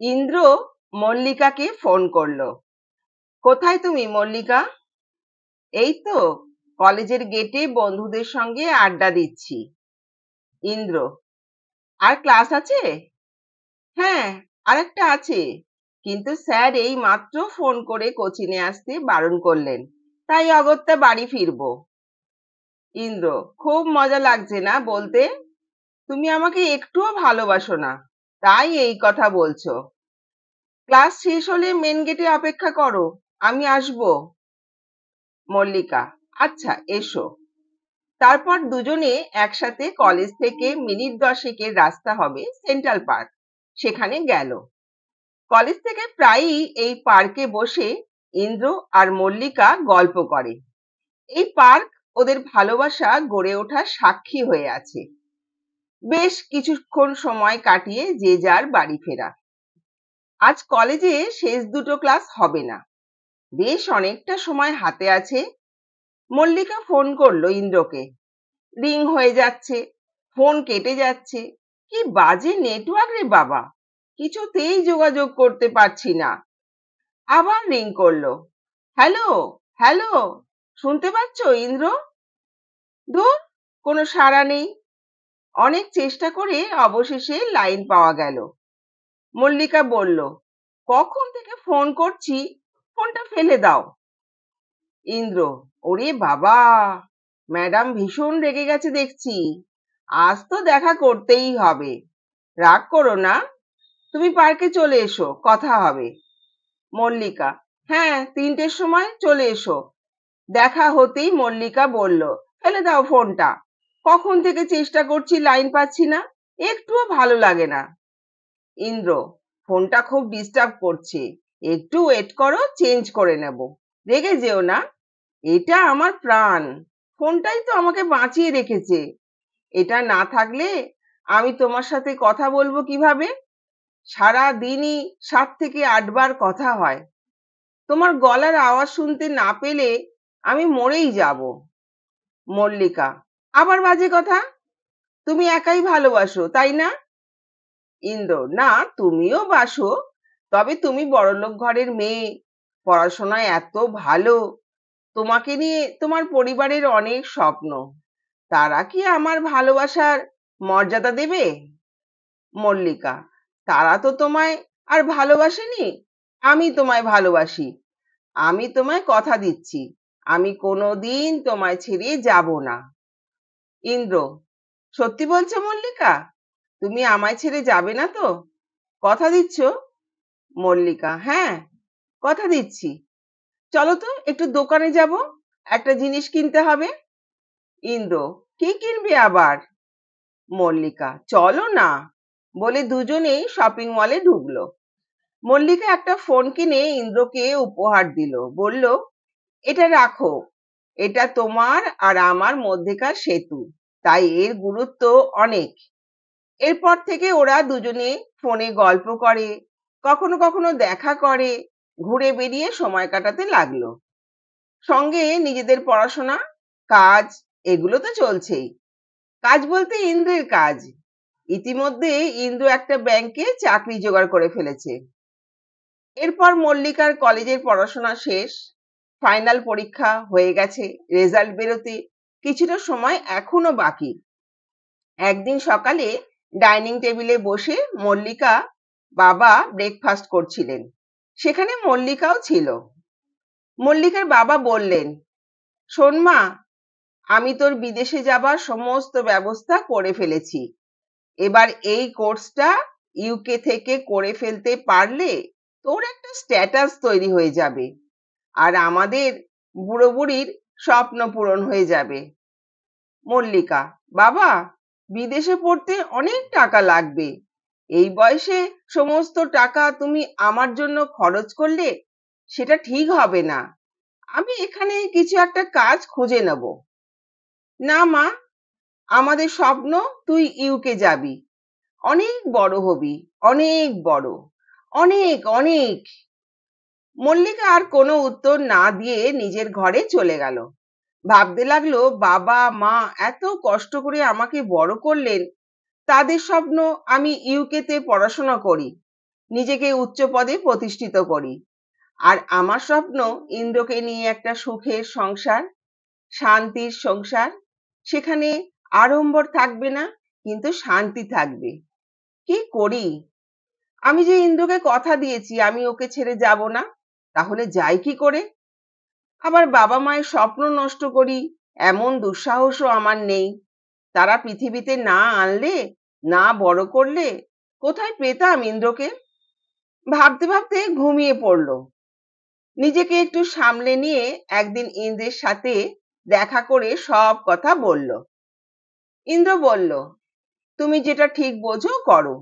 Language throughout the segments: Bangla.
ইন্দ্র মল্লিকাকে ফোন করলো। কোথায় তুমি মল্লিকা? এই তো কলেজের গেটে বন্ধুদের সঙ্গে আড্ডা দিচ্ছি। ইন্দ্র: আর ক্লাস আছে? হ্যাঁ, আরেকটা আছে, কিন্তু স্যার এই মাত্র ফোন করে কোচিনে আসতে বারণ করলেন, তাই অগত্যা বাড়ি ফিরবো। ইন্দ্র: খুব মজা লাগছে না বলতে? তুমি আমাকে একটুও ভালোবাসো না, তাই এই কথা বলছো। ক্লাস শেষ হলে মেন গেটে অপেক্ষা করো, আমি আসবো। মল্লিকা: আচ্ছা, এসো। তারপর দুজনে একসাথে কলেজ থেকে মিনিট 10 রাস্তা হবে সেন্ট্রাল পার্ক, সেখানে গেল। কলেজ থেকে প্রায়ই এই পার্কে বসে ইন্দ্র আর মল্লিকা গল্প করে। এই পার্ক ওদের ভালোবাসা গড়ে ওঠার সাক্ষী হয়ে আছে। বেশ কিছুক্ষণ সময় কাটিয়ে যে যার বাড়ি ফেরা। আজ কলেজে শেষ দুটো ক্লাস হবে না, বেশ অনেকটা সময় হাতে আছে। মল্লিকা ফোন করলো ইন্দ্রকে। রিং হয়ে যাচ্ছে, ফোন কেটে যাচ্ছে। কি বাজে নেটওয়ার্ক রে বাবা, কিছুতেই যোগাযোগ করতে পারছি না। আবার রিং করলো। হ্যালো, হ্যালো, শুনতে পাচ্ছ ইন্দ্র? ধুর, কোনো সাড়া নেই। অনেক চেষ্টা করে অবশেষে লাইন পাওয়া গেল। মল্লিকা বলল, কখন থেকে ফোন করছি, ফোনটা ফেলে দাও। ইন্দ্র: ওরে বাবা, ম্যাডাম ভীষণ রেগে গেছে দেখছি। আজ তো দেখা করতেই হবে। রাগ করো না, তুমি পার্কে চলে এসো, কথা হবে। মল্লিকা: হ্যাঁ, 3টের সময় চলে এসো। দেখা হতেই মল্লিকা বলল, ফেলে দাও ফোনটা। কখন থেকে চেষ্টা করছি, লাইন পাচ্ছি না, একটুও ভালো লাগে না। ইন্দ্র: ফোনটা খুব ডিস্টার্ব করছে, একটু ওয়েট করো, চেঞ্জ করে নেব। রেগে যেও না, এটা আমার প্রাণ, ফোনটাই তো আমাকে বাঁচিয়ে রেখেছে। এটা না থাকলে আমি তোমার সাথে কথা বলবো কিভাবে? সারা দিনই 7 থেকে 8 বার কথা হয়, তোমার গলার আওয়াজ শুনতে না পেলে আমি মরেই যাব। মল্লিকা: আবার বাজে কথা, তুমি একাই ভালোবাসো তাই না? ইন্দ্র: না, তুমিও বাসো, তবে তুমি বড়লোক ঘরের মেয়ে, পড়াশোনায় এত ভালো, তোমাকে নিয়ে তোমার পরিবারের অনেক স্বপ্ন, তারা কি আমার ভালোবাসার মর্যাদা দেবে? মল্লিকা: তারা তো তোমায় আর ভালোবাসেনি, আমি তোমায় ভালোবাসি। আমি তোমায় কথা দিচ্ছি, আমি কোনোদিন তোমায় ছেড়ে যাব না। ইন্দ্র: সত্যি বলছো মল্লিকা? তুমি আমায় ছেড়ে যাবে না তো? কথা দিচ্ছ? মল্লিকা: হ্যাঁ, কথা দিচ্ছি। চলো তো একটু দোকানে যাব, একটা জিনিস কিনতে হবে। ইন্দ্র: কি কিনবে আবার? মল্লিকা: চলো না, বলে দুজনেই শপিং মলে ঢুকলো। মল্লিকা একটা ফোন কিনে ইন্দ্রকে উপহার দিল, বলল, এটা রাখো, এটা তোমার আর আমার মধ্যেকার সেতু, তাই এর গুরুত্ব অনেক। এরপর থেকে ওরা দুজনে ফোনে গল্প করে, কখনো কখনো দেখা করে, ঘুরে বেরিয়ে সময় কাটাতে লাগলো। সঙ্গে নিজেদের পড়াশোনা, কাজ, এগুলো তো চলছেই। কাজ বলতে ইন্দ্রের কাজ। ইতিমধ্যে ইন্দ্র একটা ব্যাংকে চাকরি জোগাড় করে ফেলেছে। এরপর মল্লিকার কলেজের পড়াশোনা শেষ, ফাইনাল পরীক্ষা হয়ে গেছে, রেজাল্ট বেরোতে কিছুটা সময় এখনো বাকি। একদিন সকালে ডাইনিং টেবিলে বসে মল্লিকা বাবা ব্রেকফাস্ট করছিলেন, সেখানে মল্লিকাও ছিল। মল্লিকার বাবা বললেন, শোন মা, আমি তোর বিদেশে যাবার সমস্ত ব্যবস্থা করে ফেলেছি। এবার এই কোর্সটা ইউকে থেকে করে ফেলতে পারলে তোর একটা স্ট্যাটাস তৈরি হয়ে যাবে, আর আমাদের বুড়ো বুড়ির স্বপ্ন পূরণ হয়ে যাবে। মল্লিকা: বাবা, বিদেশে পড়তে অনেক টাকা লাগবে, এই বয়সে সমস্ত টাকা তুমি আমার জন্য খরচ করলে সেটা ঠিক হবে না, আমি এখানে কিছু একটা কাজ খুঁজে নেব। না মা, আমাদের স্বপ্ন তুই ইউকে যাবি, অনেক বড় হবি, অনেক বড়, অনেক অনেক। মল্লিকা আর কোনো উত্তর না দিয়ে নিজের ঘরে চলে গেল। ভাবতে লাগলো, বাবা মা এত কষ্ট করে আমাকে বড় করলেন, তাদের স্বপ্ন আমি ইউকে তে পড়াশোনা করি, নিজেকে উচ্চ পদে প্রতিষ্ঠিত করি। আর আমার স্বপ্ন ইন্দ্রকে নিয়ে একটা সুখের সংসার, শান্তির সংসার। সেখানে আড়ম্বর থাকবে না, কিন্তু শান্তি থাকবে। কি করি? আমি যে ইন্দ্রকে কথা দিয়েছি আমি ওকে ছেড়ে যাব না, তাহলে যাই কি করে? আবার বাবা মায়ের স্বপ্ন নষ্ট করি এমন দুঃসাহসও আমার নেই। তারা পৃথিবীতে না আনলে, না বড় করলে কোথায় পেতাম ইন্দ্রকে? ভাবতে ভাবতে ঘুমিয়ে পড়লো। নিজেকে একটু সামলে নিয়ে একদিন ইন্দ্রের সাথে দেখা করে সব কথা বলল। ইন্দ্র বলল, তুমি যেটা ঠিক বোঝো করো,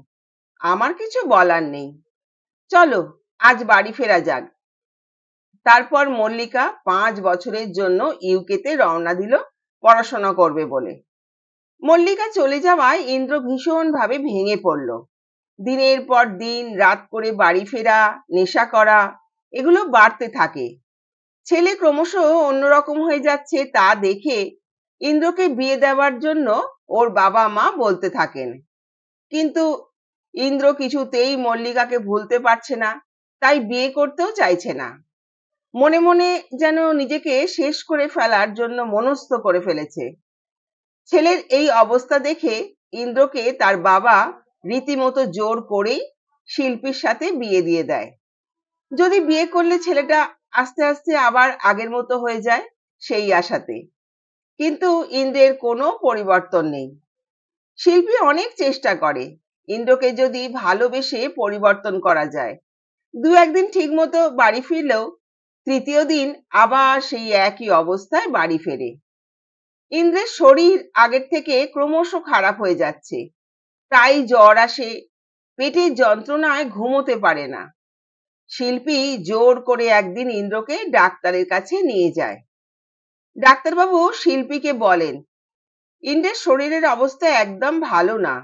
আমার কিছু বলার নেই। চলো আজ বাড়ি ফেরা যাক। তারপর মল্লিকা 5 বছরের জন্য ইউকেতে রওনা দিল পড়াশোনা করবে বলে। মল্লিকা চলে যাওয়ায় ইন্দ্র ভীষণভাবে ভেঙে পড়ল। দিনের পর দিন রাত করে বাড়ি ফেরা, নেশা করা, এগুলো বাড়তে থাকে। ছেলে ক্রমশ অন্যরকম হয়ে যাচ্ছে তা দেখে ইন্দ্রকে বিয়ে দেওয়ার জন্য ওর বাবা মা বলতে থাকেন। কিন্তু ইন্দ্র কিছুতেই মল্লিকাকে ভুলতে পারছে না, তাই বিয়ে করতেও চাইছে না। মনে মনে যেন নিজেকে শেষ করে ফেলার জন্য মনস্থ করে ফেলেছে। ছেলের এই অবস্থা দেখে ইন্দ্রকে তার বাবা রীতিমতো জোর করেই শিল্পীর সাথে বিয়ে দিয়ে দেয়। যদি বিয়ে করলে ছেলেটা আস্তে আস্তে আবার আগের মতো হয়ে যায়, সেই আশাতে। কিন্তু ইন্দ্রের কোনো পরিবর্তন নেই। শিল্পী অনেক চেষ্টা করে ইন্দ্রকে যদি ভালোবেসে পরিবর্তন করা যায়। 2-1 দিন ঠিক মতো বাড়ি ফিরলেও তৃতীয় দিন আবার সেই একই অবস্থায় বাড়ি ফেরে। ইন্দ্রের শরীর আগের থেকে ক্রমশ খারাপ হয়ে যাচ্ছে। প্রায় জ্বর আসে, পেটের যন্ত্রণায় ঘুমোতে পারে না। শিল্পী জোর করে একদিন ইন্দ্রকে ডাক্তারের কাছে নিয়ে যায়। ডাক্তারবাবু শিল্পীকে বলেন, ইন্দ্রের শরীরের অবস্থা একদম ভালো না।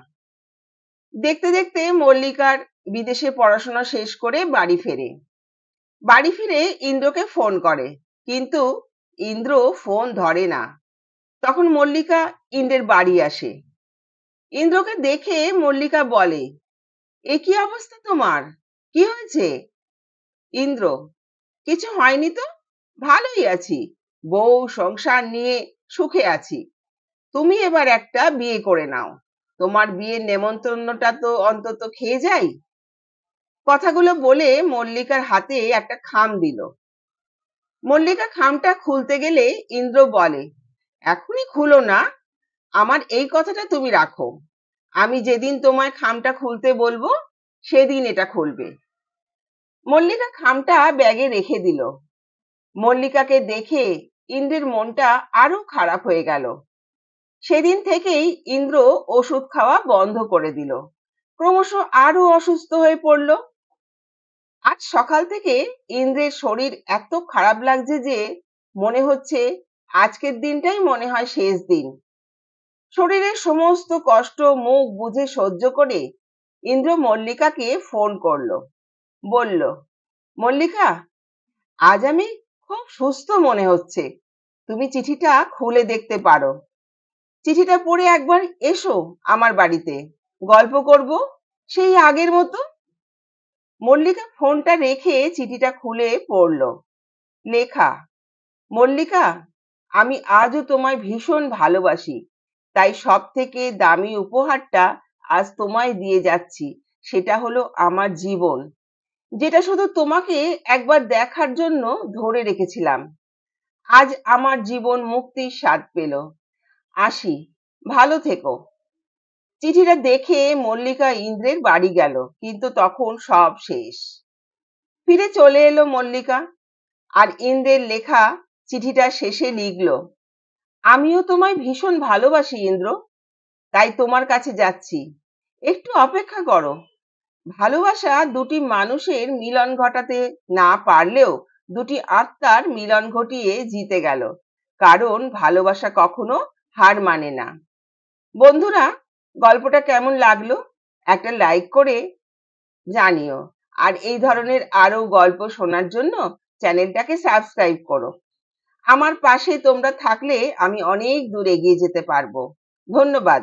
দেখতে দেখতে মল্লিকার বিদেশে পড়াশোনা শেষ করে বাড়ি ফেরে। বাড়ি ফিরে ইন্দ্রকে ফোন করে, কিন্তু ইন্দ্র ফোন ধরে না। তখন মল্লিকা ইন্দ্রের বাড়ি আসে। ইন্দ্রকে দেখে মল্লিকা বলে, এ কি অবস্থা তোমার? কি হয়েছে? ইন্দ্র, কিছু হয়নি তো, ভালোই আছি। বউ সংসার নিয়ে সুখে আছি। তুমি এবার একটা বিয়ে করে নাও। তোমার বিয়ের নেমন্তন্নটা তো অন্তত খেয়ে যাই। কথাগুলো বলে মল্লিকার হাতে একটা খাম দিল। মল্লিকা খামটা খুলতে গেলে ইন্দ্র বলে, এখনই খুলো না, আমার এই কথাটা তুমি রাখো। আমি যেদিন তোমায় খামটা খুলতে বলবো সেদিন এটা খুলবে। মল্লিকা খামটা ব্যাগে রেখে দিল। মল্লিকাকে দেখে ইন্দ্রের মনটা আরো খারাপ হয়ে গেল। সেদিন থেকেই ইন্দ্র ওষুধ খাওয়া বন্ধ করে দিল। ক্রমশ আরো অসুস্থ হয়ে পড়ল। আজ সকাল থেকে ইন্দ্রের শরীর এত খারাপ লাগছে যে মনে হচ্ছে আজকের দিনটাই মনে হয় শেষ দিন। শরীরের সমস্ত কষ্ট মুখ বুঝে সহ্য করে ইন্দ্র মল্লিকাকে ফোন করলো। বলল, মল্লিকা, আজ আমি খুব সুস্থ মনে হচ্ছে। তুমি চিঠিটা খুলে দেখতে পারো। চিঠিটা পড়ে একবার এসো আমার বাড়িতে, গল্প করব সেই আগের মতো। মল্লিকা ফোনটা রেখে চিঠিটা খুলে পড়ল। লেখা, মল্লিকা, আমি আজও তোমায় ভীষণ ভালোবাসি, তাই সব থেকে দামি উপহারটা আজ তোমায় দিয়ে যাচ্ছি। সেটা হলো আমার জীবন, যেটা শুধু তোমাকে একবার দেখার জন্য ধরে রেখেছিলাম। আজ আমার জীবন মুক্তির স্বাদ পেল। আসি, ভালো থেকো। চিঠিটা দেখে মল্লিকা ইন্দ্রের বাড়ি গেল, কিন্তু তখন সব শেষ। ফিরে চলে এলো মল্লিকা, আর ইন্দ্রের লেখা চিঠিটা শেষে লিখল, আমিও তোমায় ভীষণ ভালোবাসি ইন্দ্র, তাই তোমার কাছে যাচ্ছি। একটু অপেক্ষা করো। ভালোবাসা দুটি মানুষের মিলন ঘটাতে না পারলেও দুটি আত্মার মিলন ঘটিয়ে জিতে গেল। কারণ ভালোবাসা কখনো হার মানে না। বন্ধুরা, গল্পটা কেমন লাগলো একটা লাইক করে জানিও। আর এই ধরনের আরো গল্প শোনার জন্য চ্যানেলটাকে সাবস্ক্রাইব করো। আমার পাশে তোমরা থাকলে আমি অনেক দূর এগিয়ে যেতে পারবো। ধন্যবাদ।